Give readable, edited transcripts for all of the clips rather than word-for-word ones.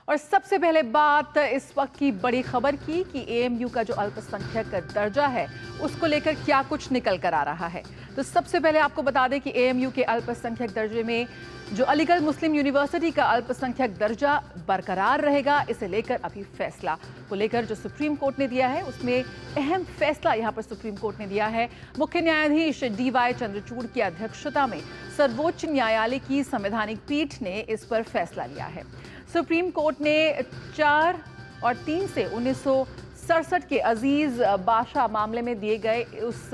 और सबसे पहले बात इस वक्त की बड़ी खबर की कि एएमयू का जो अल्पसंख्यक दर्जा है उसको लेकर क्या कुछ निकल कर आ रहा है। तो सबसे पहले आपको बता दें कि एएमयू के अल्पसंख्यक दर्जे में जो अलीगढ़ मुस्लिम यूनिवर्सिटी का अल्पसंख्यक दर्जा बरकरार रहेगा, इसे लेकर अभी फैसला को लेकर जो सुप्रीम कोर्ट ने दिया है उसमें अहम फैसला यहां पर सुप्रीम कोर्ट ने दिया है। मुख्य न्यायाधीश डीवाई चंद्रचूड़ की अध्यक्षता में सर्वोच्च न्यायालय की संवैधानिक पीठ ने इस पर फैसला लिया है। सुप्रीम कोर्ट ने 4 और 3 से 1967 के अजीज बाशा मामले में दिए गए उस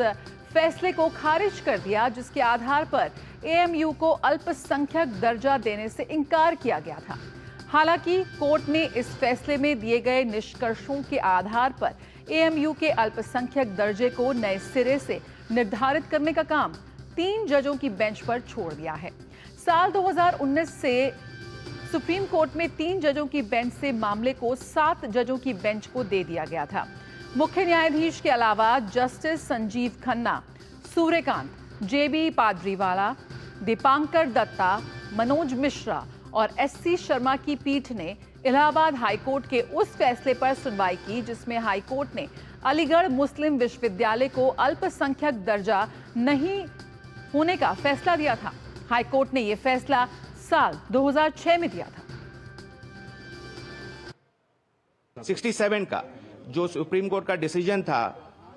फैसले को खारिज कर दिया जिसके आधार पर एएमयू को अल्पसंख्यक दर्जा देने से इनकार किया गया था। हालांकि कोर्ट ने इस फैसले में दिए गए निष्कर्षों के आधार पर एएमयू के अल्पसंख्यक दर्जे को नए सिरे से निर्धारित करने का काम 3 जजों की बेंच पर छोड़ दिया है। साल 2019 से सुप्रीम कोर्ट में 3 जजों की बेंच से मामले को 7 जजों की बेंच को दे दिया गया था। मुख्य न्यायाधीश के अलावा जस्टिस संजीव खन्ना, सूर्यकांत, जेबी पादरीवाला, दीपांकर दत्ता, मनोज मिश्रा और एससी शर्मा की पीठ ने इलाहाबाद हाईकोर्ट के उस फैसले पर सुनवाई की जिसमें हाईकोर्ट ने अलीगढ़ मुस्लिम विश्वविद्यालय को अल्पसंख्यक दर्जा नहीं होने का फैसला दिया था। हाईकोर्ट ने यह फैसला साल 2006 में दिया था। 67 का जो सुप्रीम कोर्ट का डिसीजन था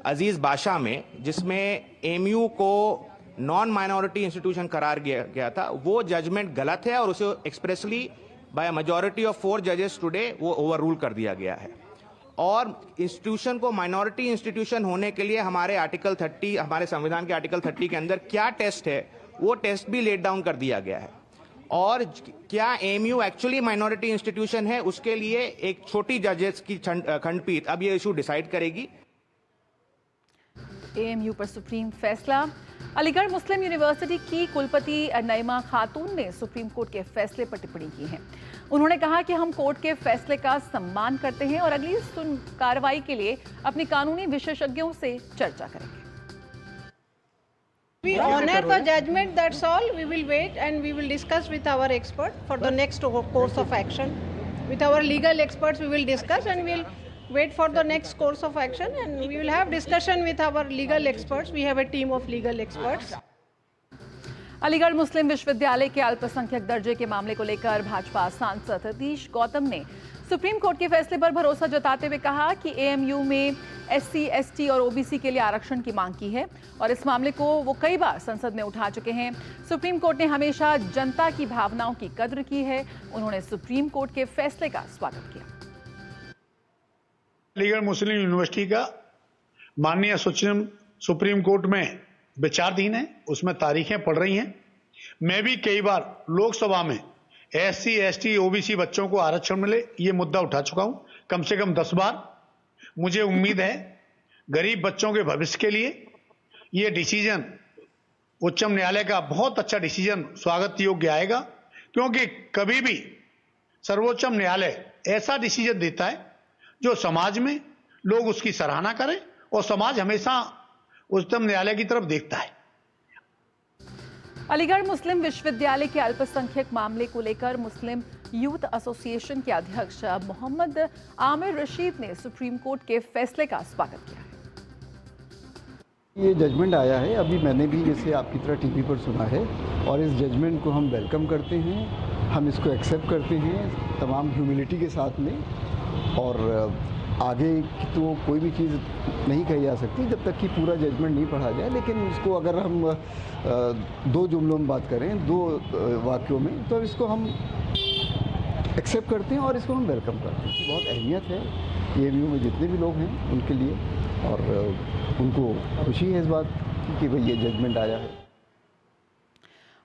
अजीज बाशा में, जिसमें एएमयू को नॉन माइनॉरिटी इंस्टीट्यूशन करार गया था, वो जजमेंट गलत है और उसे एक्सप्रेसली बाय मेजॉरिटी ऑफ 4 जजेस टुडे वो ओवररूल कर दिया गया है। और इंस्टीट्यूशन को माइनॉरिटी इंस्टीट्यूशन होने के लिए हमारे आर्टिकल 30, हमारे संविधान के आर्टिकल 30 के अंदर क्या टेस्ट है वो टेस्ट भी लेट डाउन कर दिया गया है। और क्या एएमयू एक्चुअली माइनॉरिटी इंस्टीट्यूशन है उसके लिए एक छोटी जजेस की खंडपीठ अब ये इशू डिसाइड करेगी। एएमयू पर सुप्रीम फैसला। अलीगढ़ मुस्लिम यूनिवर्सिटी की कुलपति नईमा खातून ने सुप्रीम कोर्ट के फैसले पर टिप्पणी की है। उन्होंने कहा कि हम कोर्ट के फैसले का सम्मान करते हैं और अगली कार्रवाई के लिए अपने कानूनी विशेषज्ञों से चर्चा करेंगे। We honor the judgment, that's all. We will wait and we will discuss with our expert for the next course of action. With our legal experts we will discuss and we will wait for the next course of action and we will have discussion with our legal experts. We have a team of legal experts. Aligarh मुस्लिम विश्वविद्यालय के अल्पसंख्यक दर्जे के मामले को लेकर भाजपा सांसद सतीश गौतम ने सुप्रीम कोर्ट के फैसले पर भरोसा जताते हुए कहा कि एएमयू में एससी, एसटी और ओबीसी के लिए आरक्षण की मांग की है और इस मामले को वो कई बार संसद में उठा चुके हैं। सुप्रीम कोर्ट ने हमेशा जनता की भावनाओं की कद्र की है। उन्होंने सुप्रीम कोर्ट के फैसले का स्वागत किया। अलीगढ़ मुस्लिम यूनिवर्सिटी का माननीय सुप्रीम कोर्ट में विचाराधीन है, उसमें तारीखें पड़ रही हैं। मैं भी कई बार लोकसभा में एससी, एसटी, ओबीसी बच्चों को आरक्षण मिले ये मुद्दा उठा चुका हूं कम से कम 10 बार। मुझे उम्मीद है गरीब बच्चों के भविष्य के लिए ये डिसीजन उच्चतम न्यायालय का बहुत अच्छा डिसीजन स्वागत योग्य आएगा, क्योंकि कभी भी सर्वोच्चम न्यायालय ऐसा डिसीजन देता है जो समाज में लोग उसकी सराहना करें और समाज हमेशा उच्चतम न्यायालय की तरफ देखता है। अलीगढ़ मुस्लिम विश्वविद्यालय के अल्पसंख्यक मामले को लेकर मुस्लिम यूथ एसोसिएशन के अध्यक्ष मोहम्मद आमिर रशीद ने सुप्रीम कोर्ट के फैसले का स्वागत किया है। ये जजमेंट आया है, अभी मैंने भी इसे आपकी तरह टीवी पर सुना है और इस जजमेंट को हम वेलकम करते हैं, हम इसको एक्सेप्ट करते हैं तमाम ह्यूमिलिटी के साथ में। और आगे की तो कोई भी चीज़ नहीं कही जा सकती जब तक कि पूरा जजमेंट नहीं पढ़ा जाए, लेकिन इसको अगर हम 2 जुमलों में बात करें, 2 वाक्यों में, तो इसको हम एक्सेप्ट करते हैं और इसको हम वेलकम करते हैं। बहुत अहमियत है एएमयू में जितने भी लोग हैं उनके लिए और उनको खुशी है इस बात की कि भाई ये जजमेंट आया है।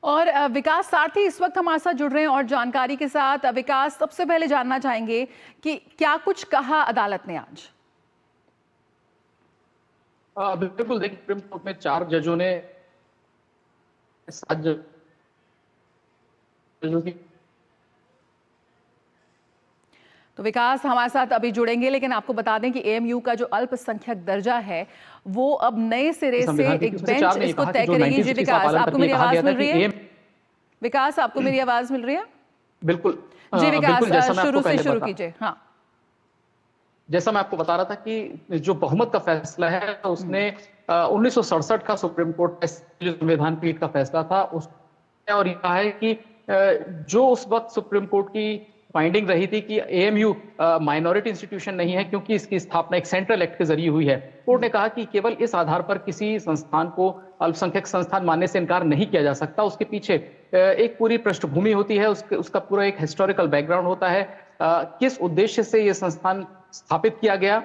और विकास सारथी इस वक्त हमारे साथ जुड़ रहे हैं और जानकारी के साथ। विकास, सबसे पहले जानना चाहेंगे कि क्या कुछ कहा अदालत ने आज? बिल्कुल, देखिए सुप्रीम कोर्ट में 4 जजों ने 7 जजों की। तो विकास हमारे साथ अभी जुड़ेंगे, लेकिन आपको बता दें कि एएमयू का जो अल्पसंख्यक दर्जा है वो अब नए सिरे से एक बेंच इसको तय करेगी। जी विकास, आपको मेरी आवाज मिल रही है? विकास, आपको मेरी आवाज मिल रही है? बिल्कुल। जी विकास, बिल्कुल, जैसा मैं आपको शुरू से पहले शुरू बता कीजिए। हाँ। जैसा मैं आपको बता रहा था कि जो बहुमत का फैसला है उसने 1967 का सुप्रीम कोर्ट का जो संविधान पीठ का फैसला था उस और यह है कि जो उस वक्त सुप्रीम कोर्ट की फाइंडिंग रही थी कि एएमयू माइनॉरिटी इंस्टीट्यूशन नहीं है क्योंकि इसकी स्थापना एक सेंट्रल एक्ट के जरिए हुई है। कोर्ट ने कहा कि केवल इस आधार पर किसी संस्थान को अल्पसंख्यक संस्थान मानने से इनकार नहीं किया जा सकता। उसके पीछे एक पूरी पृष्ठभूमि होती है, उसका पूरा एक हिस्टोरिकल बैकग्राउंड होता है। किस उद्देश्य से ये संस्थान स्थापित किया गया,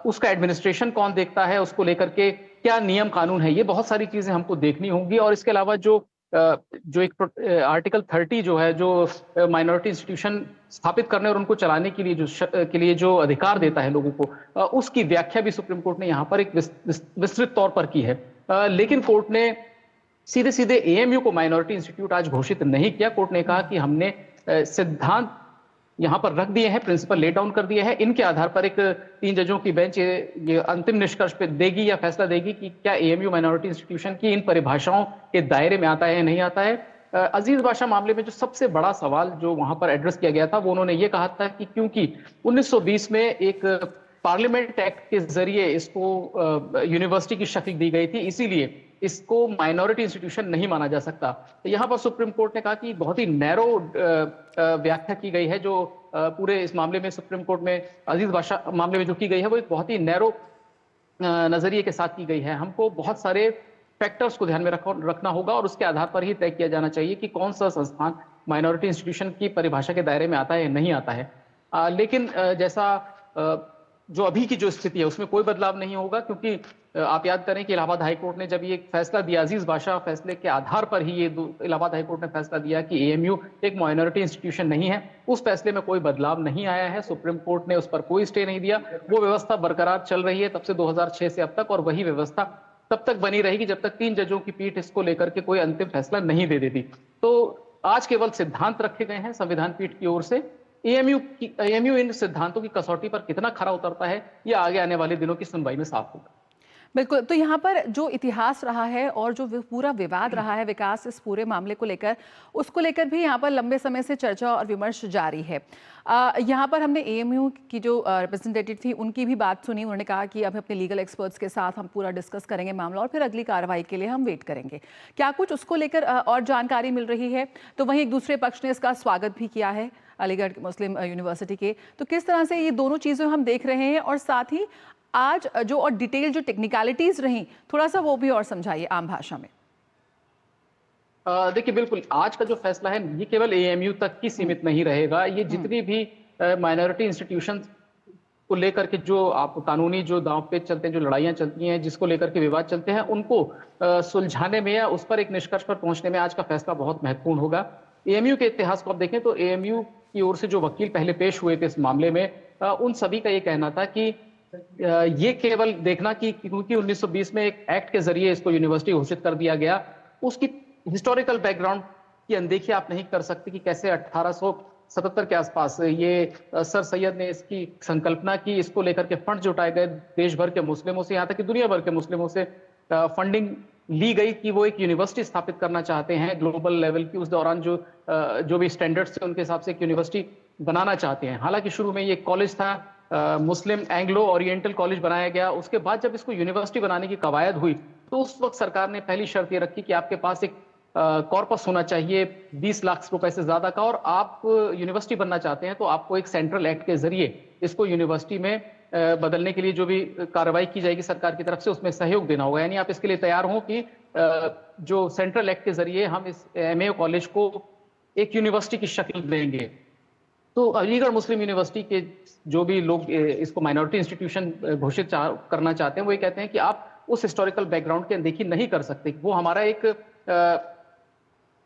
उसका एडमिनिस्ट्रेशन कौन देखता है, उसको लेकर के क्या नियम कानून है, ये बहुत सारी चीजें हमको देखनी होंगी। और इसके अलावा जो एक आर्टिकल 30 जो है, जो माइनॉरिटी इंस्टीट्यूशन स्थापित करने और उनको चलाने के लिए जो अधिकार देता है लोगों को, उसकी व्याख्या भी सुप्रीम कोर्ट ने यहाँ पर एक विस्तृत तौर पर की है। लेकिन कोर्ट ने सीधे सीधे एएमयू को माइनॉरिटी इंस्टीट्यूट आज घोषित नहीं किया। कोर्ट ने कहा कि हमने सिद्धांत यहां पर रख दिए हैं, प्रिंसिपल ले डाउन कर दिए हैं। इनके आधार पर एक 3 जजों की बेंच ये अंतिम निष्कर्ष पे देगी या फैसला देगी कि क्या एएमयू माइनॉरिटी इंस्टीट्यूशन की इन परिभाषाओं के दायरे में आता है या नहीं आता है। अजीज बाशा मामले में जो सबसे बड़ा सवाल जो वहां पर एड्रेस किया गया था, वो उन्होंने ये कहा था कि क्योंकि 1920 में एक पार्लियामेंट एक्ट के जरिए इसको यूनिवर्सिटी की शक्ल दी गई थी, इसीलिए इसको माइनॉरिटी इंस्टीट्यूशन नहीं माना जा सकता। तो यहाँ पर सुप्रीम कोर्ट ने कहा कि बहुत ही नैरो व्याख्या की गई है, जो पूरे इस मामले में सुप्रीम कोर्ट में अजीज बाशा मामले में जो की गई है वो एक बहुत ही नैरो नजरिए के साथ की गई है। हमको बहुत सारे फैक्टर्स को ध्यान में रखना होगा और उसके आधार पर ही तय किया जाना चाहिए कि कौन सा संस्थान माइनॉरिटी इंस्टीट्यूशन की परिभाषा के दायरे में आता है या नहीं आता है। लेकिन जैसा जो अभी की जो स्थिति है उसमें कोई बदलाव नहीं होगा, क्योंकि आप याद करें कि इलाहाबाद हाईकोर्ट ने जब ये फैसला दिया, अजीज बाशा फैसले के आधार पर ही ये इलाहाबाद हाईकोर्ट ने फैसला दिया कि एएमयू एक माइनॉरिटी इंस्टीट्यूशन नहीं है। उस फैसले में कोई बदलाव नहीं आया है, सुप्रीम कोर्ट ने उस पर कोई स्टे नहीं दिया। वो व्यवस्था बरकरार चल रही है तब से 2006 से अब तक, और वही व्यवस्था तब तक बनी रहेगी जब तक 3 जजों की पीठ इसको लेकर के कोई अंतिम फैसला नहीं दे देती। तो आज केवल सिद्धांत रखे गए हैं संविधान पीठ की ओर से। एएमयू इन सिद्धांतों की कसौटी पर कितना खरा उतरता है, ये आगे आने वाले दिनों की सुनवाई में साफ होगा। बिल्कुल, तो यहाँ पर जो इतिहास रहा है और जो पूरा विवाद रहा है विकास इस पूरे मामले को लेकर, उसको लेकर भी यहाँ पर लंबे समय से चर्चा और विमर्श जारी है। यहाँ पर हमने एएमयू की जो रिप्रेजेंटेटिव थी उनकी भी बात सुनी। उन्होंने कहा कि अब अपने लीगल एक्सपर्ट्स के साथ हम पूरा डिस्कस करेंगे मामला और फिर अगली कार्रवाई के लिए हम वेट करेंगे। क्या कुछ उसको लेकर और जानकारी मिल रही है? तो वहीं एक दूसरे पक्ष ने इसका स्वागत भी किया है, अलीगढ़ मुस्लिम यूनिवर्सिटी के। तो किस तरह से ये दोनों चीज़ें हम देख रहे हैं, और साथ ही आज जो और डिटेल जो टेक्निकलिटीज रही, थोड़ा सा वो भी और समझाइए आम भाषा में। देखिए, बिल्कुल आज का जो फैसला है ये केवल एएमयू तक ही सीमित नहीं रहेगा। ये जितनी भी माइनॉरिटी इंस्टीट्यूशन को लेकर के जो आप कानूनी जो दांव पे चलते हैं, जो लड़ाइयां चलती हैं, जिसको लेकर के विवाद चलते हैं, उनको सुलझाने में या उस पर एक निष्कर्ष पर पहुंचने में आज का फैसला बहुत महत्वपूर्ण होगा। एएमयू के इतिहास को आप देखें तो एएमयू की ओर से जो वकील पहले पेश हुए थे इस मामले में, उन सभी का ये कहना था कि ये केवल देखना कि क्योंकि 1920 में एक एक्ट के जरिए इसको यूनिवर्सिटी घोषित कर दिया गया, उसकी हिस्टोरिकल बैकग्राउंड की अनदेखी आप नहीं कर सकते कि कैसे 1877 के आसपास ये सर सैयद ने इसकी संकल्पना की, इसको लेकर के फंड जुटाए गए देश भर के मुस्लिमों से, यहाँ तक कि दुनिया भर के मुस्लिमों से फंडिंग ली गई कि वो एक यूनिवर्सिटी स्थापित करना चाहते हैं ग्लोबल लेवल की। उस दौरान जो भी स्टैंडर्ड्स थे उनके हिसाब से एक यूनिवर्सिटी बनाना चाहते हैं। हालांकि शुरू में ये कॉलेज था, मुस्लिम एंग्लो ओरिएंटल कॉलेज बनाया गया। उसके बाद जब इसको यूनिवर्सिटी बनाने की कवायद हुई तो उस वक्त सरकार ने पहली शर्त ये रखी कि आपके पास एक कॉर्पस होना चाहिए 20 लाख रुपए से ज्यादा का, और आप यूनिवर्सिटी बनना चाहते हैं तो आपको एक सेंट्रल एक्ट के जरिए इसको यूनिवर्सिटी में बदलने के लिए जो भी कार्रवाई की जाएगी सरकार की तरफ से उसमें सहयोग देना होगा। यानी आप इसके लिए तैयार हो कि जो सेंट्रल एक्ट के जरिए हम इस एमए कॉलेज को एक यूनिवर्सिटी की शक्ल देंगे। तो अलीगढ़ मुस्लिम यूनिवर्सिटी के जो भी लोग इसको माइनॉरिटी इंस्टीट्यूशन घोषित करना चाहते हैं, वो ये कहते हैं कि आप उस हिस्टोरिकल बैकग्राउंड की अनदेखी नहीं कर सकते। वो हमारा एक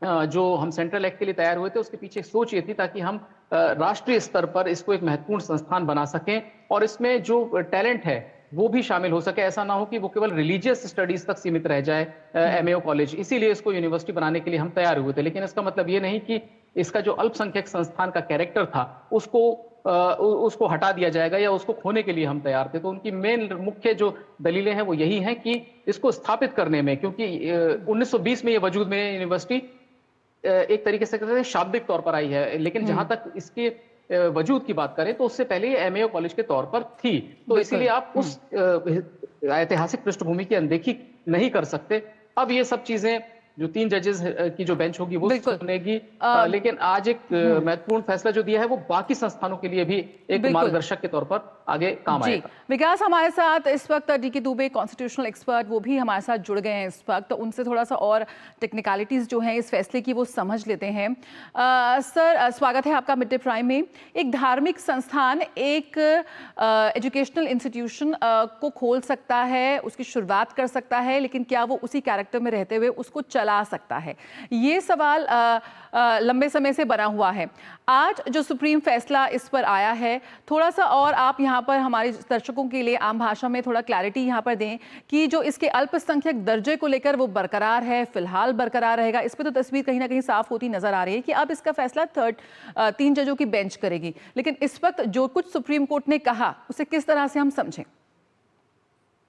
जो हम सेंट्रल एक्ट के लिए तैयार हुए थे उसके पीछे सोच ये थी ताकि हम राष्ट्रीय स्तर पर इसको एक महत्वपूर्ण संस्थान बना सकें और इसमें जो टैलेंट है वो भी शामिल हो सके। ऐसा ना हो कि वो केवल रिलीजियस स्टडीज तक सीमित रह जाए एमएओ कॉलेज। इसीलिए इसको यूनिवर्सिटी बनाने के लिए हम तैयार हुए थे। लेकिन इसका मतलब ये नहीं कि इसका जो अल्पसंख्यक संस्थान का कैरेक्टर था उसको हटा दिया जाएगा या उसको खोने के लिए हम तैयार थे। तो उनकी मेन मुख्य जो दलीलें हैं वो यही हैं कि इसको स्थापित करने में, क्योंकि 1920 में ये वजूद में यूनिवर्सिटी एक तरीके से कहते हैं शाब्दिक तौर पर आई है, लेकिन जहां तक इसके वजूद की बात करें तो उससे पहले ये एमएओ कॉलेज के तौर पर थी, तो इसीलिए आप उस ऐतिहासिक पृष्ठभूमि की अनदेखी नहीं कर सकते। अब ये सब चीजें जो 3 जजेस की जो बेंच होगी वो सुनेगी, लेकिन आज एक महत्वपूर्ण फैसला जो दिया है वो बाकी संस्थानों के लिए भी एक मार्गदर्शक के तौर पर आगे काम आएगा। विकास हमारे साथ इस वक्त डीके दुबे कॉन्स्टिट्यूशनल एक्सपर्ट, वो भी हमारे साथ जुड़ गए हैं इस वक्त, तो उनसे थोड़ा सा और टेक्निकलिटीज जो हैं इस फैसले की वो समझ लेते हैं। सर, स्वागत है आपका मिड डे प्राइम में। एक धार्मिक संस्थान एक एजुकेशनल इंस्टीट्यूशन को खोल सकता है, उसकी शुरुआत कर सकता है, लेकिन क्या वो उसी कैरेक्टर में रहते हुए उसको चला सकता है? ये सवाल लंबे समय से बना हुआ है। आज जो सुप्रीम फैसला इस पर आया है, थोड़ा सा और आप यहाँ पर हमारे दर्शकों के लिए आम भाषा में थोड़ा क्लैरिटी यहाँ पर दें कि जो इसके अल्पसंख्यक दर्जे को लेकर वो बरकरार है, फिलहाल बरकरार रहेगा, इस पर तो तस्वीर कहीं ना कहीं साफ होती नजर आ रही है कि अब इसका फैसला 3 जजों की बेंच करेगी, लेकिन इस वक्त जो कुछ सुप्रीम कोर्ट ने कहा उसे किस तरह से हम समझें?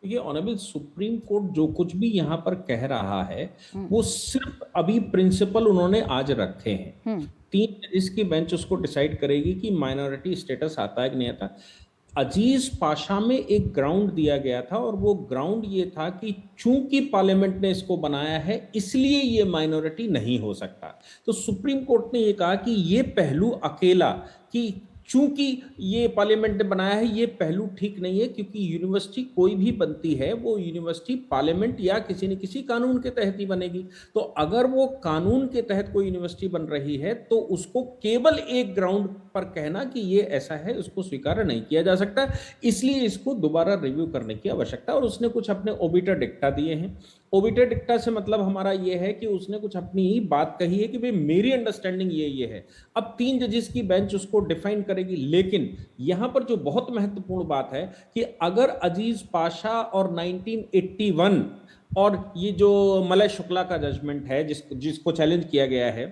ये ऑनरेबल सुप्रीम कोर्ट जो कुछ भी यहाँ पर कह रहा है वो सिर्फ अभी प्रिंसिपल उन्होंने आज रखे हैं। 3 जजेस की बेंच उसको डिसाइड करेगी कि माइनॉरिटी स्टेटस आता है कि नहीं आता। अजीज पाशा में एक ग्राउंड दिया गया था और वो ग्राउंड ये था कि चूंकि पार्लियामेंट ने इसको बनाया है इसलिए ये माइनॉरिटी नहीं हो सकता। तो सुप्रीम कोर्ट ने ये कहा कि ये पहलू अकेला कि चूंकि ये पार्लियामेंट ने बनाया है ये पहलू ठीक नहीं है, क्योंकि यूनिवर्सिटी कोई भी बनती है वो यूनिवर्सिटी पार्लियामेंट या किसी न किसी कानून के तहत ही बनेगी। तो अगर वो कानून के तहत कोई यूनिवर्सिटी बन रही है तो उसको केवल एक ग्राउंड पर कहना कि ये ऐसा है उसको स्वीकार नहीं किया जा सकता, इसलिए इसको दोबारा रिव्यू करने की आवश्यकता। और उसने कुछ अपने ओबिटर डिक्टा दिए हैं। ओबिटर डिक्टा से मतलब हमारा ये है कि उसने कुछ अपनी ही बात कही है कि भाई मेरी अंडरस्टैंडिंग ये है। अब 3 जजेस की बेंच उसको डिफाइन करेगी, लेकिन यहां पर जो बहुत महत्वपूर्ण बात है कि अगर अजीज पाशा और 1981 और ये जो मलय शुक्ला का जजमेंट है जिसको चैलेंज किया गया है,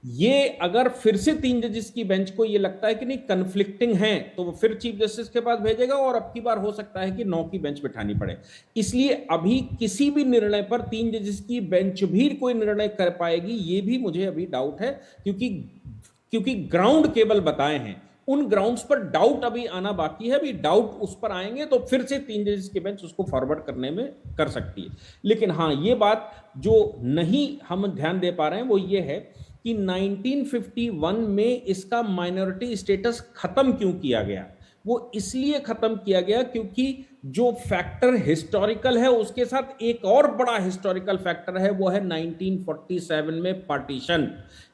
ये अगर फिर से 3 जजेस की बेंच को ये लगता है कि नहीं कन्फ्लिक्टिंग है तो वो फिर चीफ जस्टिस के पास भेजेगा और अब की बार हो सकता है कि 9 की बेंच बिठानी पड़े। इसलिए अभी किसी भी निर्णय पर 3 जजेस की बेंच भी कोई निर्णय कर पाएगी ये भी मुझे अभी डाउट है, क्योंकि ग्राउंड केवल बताए हैं, उन ग्राउंड्स पर डाउट अभी आना बाकी है। अभी डाउट उस पर आएंगे तो फिर से 3 जजेस की बेंच उसको फॉरवर्ड करने में कर सकती है। लेकिन हाँ, ये बात जो नहीं हम ध्यान दे पा रहे हैं वो ये है कि 1951 में इसका माइनॉरिटी स्टेटस खत्म क्यों किया गया। वो इसलिए खत्म किया गया क्योंकि जो फैक्टर हिस्टोरिकल है उसके साथ एक और बड़ा हिस्टोरिकल फैक्टर है, वो है 1947 में पार्टीशन,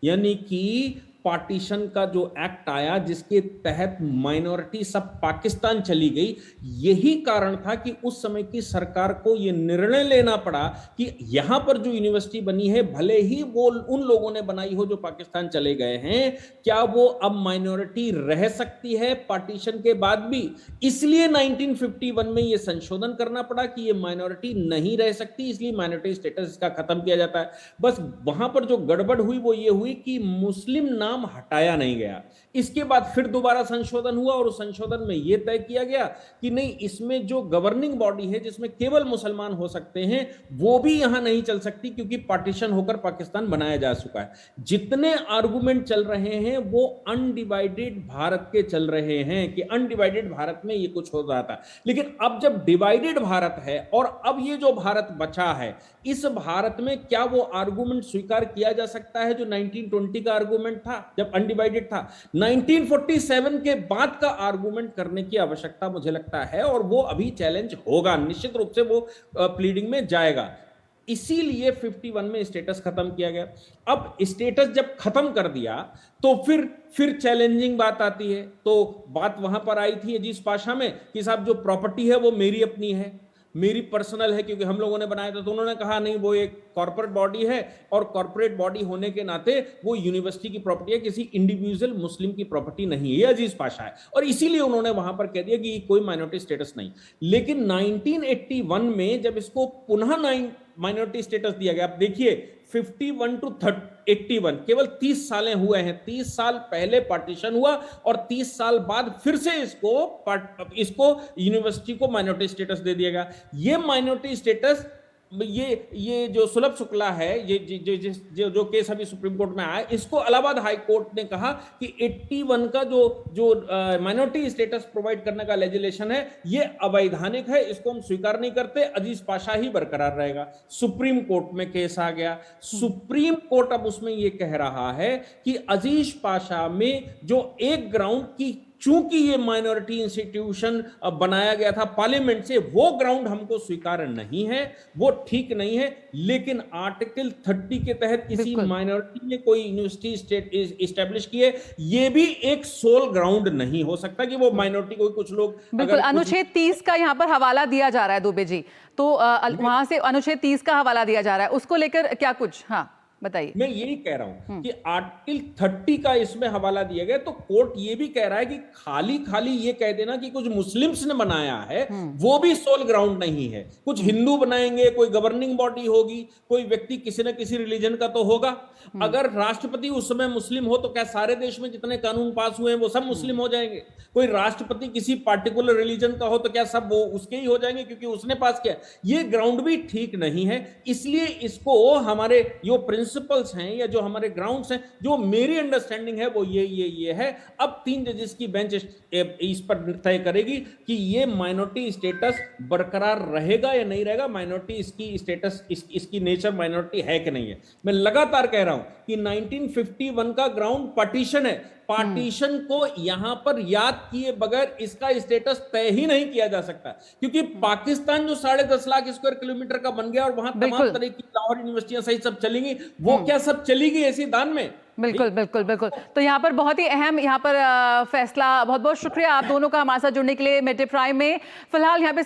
यानी कि पार्टीशन का जो एक्ट आया जिसके तहत माइनॉरिटी सब पाकिस्तान चली गई। यही कारण था कि उस समय की सरकार को यह निर्णय लेना पड़ा कि यहां पर जो यूनिवर्सिटी बनी है भले ही वो उन लोगों ने बनाई हो जो पाकिस्तान चले गए हैं, क्या वो अब माइनॉरिटी रह सकती है पार्टीशन के बाद भी। इसलिए 1951 में यह संशोधन करना पड़ा कि यह माइनॉरिटी नहीं रह सकती, इसलिए माइनॉरिटी स्टेटस इसका खत्म किया जाता है। बस वहां पर जो गड़बड़ हुई वो ये हुई कि मुस्लिम नाम हटाया नहीं गया। इसके बाद फिर दोबारा संशोधन हुआ और उस संशोधन में यह तय किया गया कि नहीं, इसमें जो गवर्निंग बॉडी है जिसमें केवल मुसलमान हो सकते हैं वो भी यहां नहीं चल सकती, क्योंकि पार्टीशन होकर पाकिस्तान बनाया जा चुका है। जितने आर्गुमेंट चल रहे हैं वो अनडिवाइडेड भारत के चल रहे हैं कि अनडिवाइडेड भारत में ये कुछ हो रहा था। लेकिन अब जब डिवाइडेड भारत है और अब ये जो भारत बचा है, इस भारत में क्या वो आर्गुमेंट स्वीकार किया जा सकता है जो 1920 का आर्गुमेंट था जब अनडिवाइडेड था। 1947 के बाद का आर्गुमेंट करने की आवश्यकता मुझे लगता है, और वो अभी चैलेंज होगा, निश्चित रूप से वो प्लीडिंग में जाएगा। इसीलिए 51 में स्टेटस खत्म किया गया। अब स्टेटस जब खत्म कर दिया तो फिर चैलेंजिंग बात आती है। तो बात वहां पर आई थी अजीज पाशा में कि साहब जो प्रॉपर्टी है वो मेरी अपनी है, मेरी पर्सनल है, क्योंकि हम लोगों ने बनाया था। तो उन्होंने कहा नहीं, वो एक कॉर्पोरेट बॉडी है और कॉर्पोरेट बॉडी होने के नाते वो यूनिवर्सिटी की प्रॉपर्टी है, किसी इंडिविजुअल मुस्लिम की प्रॉपर्टी नहीं है। ये अजीज पाशा है और इसीलिए उन्होंने वहां पर कह दिया कि कोई माइनॉरिटी स्टेटस नहीं। लेकिन 1981 में जब इसको पुनः माइनॉरिटी स्टेटस दिया गया, आप देखिए 51 to 81 केवल 30 सालें हुए हैं। 30 साल पहले पार्टीशन हुआ और 30 साल बाद फिर से इसको यूनिवर्सिटी को माइनॉरिटी स्टेटस दे दिया गया। ये माइनॉरिटी स्टेटस ये जो सुलभ शुक्ला है, जो केस अभी सुप्रीम कोर्ट में आया, इसको इलाहाबाद हाई कोर्ट ने कहा कि 81 का जो माइनॉरिटी स्टेटस प्रोवाइड करने का लेजिस्लेशन है ये अवैधानिक है, इसको हम स्वीकार नहीं करते, अजीज पाशा ही बरकरार रहेगा। सुप्रीम कोर्ट में केस आ गया। सुप्रीम कोर्ट अब उसमें ये कह रहा है कि अजीज पाशा में जो एक ग्राउंड की, चूंकि ये माइनॉरिटी इंस्टीट्यूशन बनाया गया था पार्लियामेंट से, वो ग्राउंड हमको स्वीकार नहीं है, वो ठीक नहीं है। लेकिन आर्टिकल 30 के तहत किसी माइनॉरिटी ने कोई यूनिवर्सिटी स्टेट इस्टेब्लिश की है, ये भी एक सोल ग्राउंड नहीं हो सकता कि वो माइनॉरिटी को कुछ लोग। बिल्कुल, अनुच्छेद 30 का यहाँ पर हवाला दिया जा रहा है दुबे जी, तो वहां से अनुच्छेद 30 का हवाला दिया जा रहा है, उसको लेकर क्या कुछ, हाँ बताइए। मैं यही कह रहा हूं कि आर्टिकल 30 का इसमें हवाला दिया गया, तो कोर्ट ये भी कह रहा है कि खाली ये कह देना कि कुछ मुस्लिम्स ने बनाया है वो भी सोल ग्राउंड नहीं है। कुछ हिंदू बनाएंगे, कोई गवर्निंग बॉडी होगी, कोई व्यक्ति किसी न किसी रिलीजन का तो होगा। अगर राष्ट्रपति उस समय मुस्लिम हो तो क्या सारे देश में जितने कानून पास हुए हैं वो सब मुस्लिम हो जाएंगे? कोई राष्ट्रपति किसी पार्टिकुलर रिलीजन का हो तो क्या सब वो उसके ही हो जाएंगे क्योंकि उसने पास किया? ये ग्राउंड भी ठीक नहीं है। इसलिए इसको हमारे जो प्रिंसिपल्स हैं या जो हमारे ग्राउंड्स हैं, जो मेरी अंडरस्टैंडिंग है वो ये है। अब 3 जजेस की बेंच इस पर तय करेगी कि ये माइनॉरिटी स्टेटस बरकरार रहेगा या नहीं रहेगा, माइनॉरिटी इसकी स्टेटस इसकी नेचर माइनॉरिटी है कि नहीं है। मैं लगातार कह रहा हूं कि 1951 का ग्राउंड पार्टीशन है। पार्टीशन को यहां पर याद किए बगैर इसका स्टेटस तय ही नहीं किया जा सकता, क्योंकि पाकिस्तान जो 10.5 लाख स्क्वायर किलोमीटर का बन गया और वहां तमाम तरह की लाहौर यूनिवर्सिटियां सही सब चलेंगी, वो क्या सब चलेगी ऐसी दान में? बिल्कुल। तो यहाँ पर बहुत ही अहम फैसला। बहुत बहुत शुक्रिया आप दोनों का हमारे साथ जुड़ने के लिए मिड डे प्राइम में। फिलहाल यहाँ पे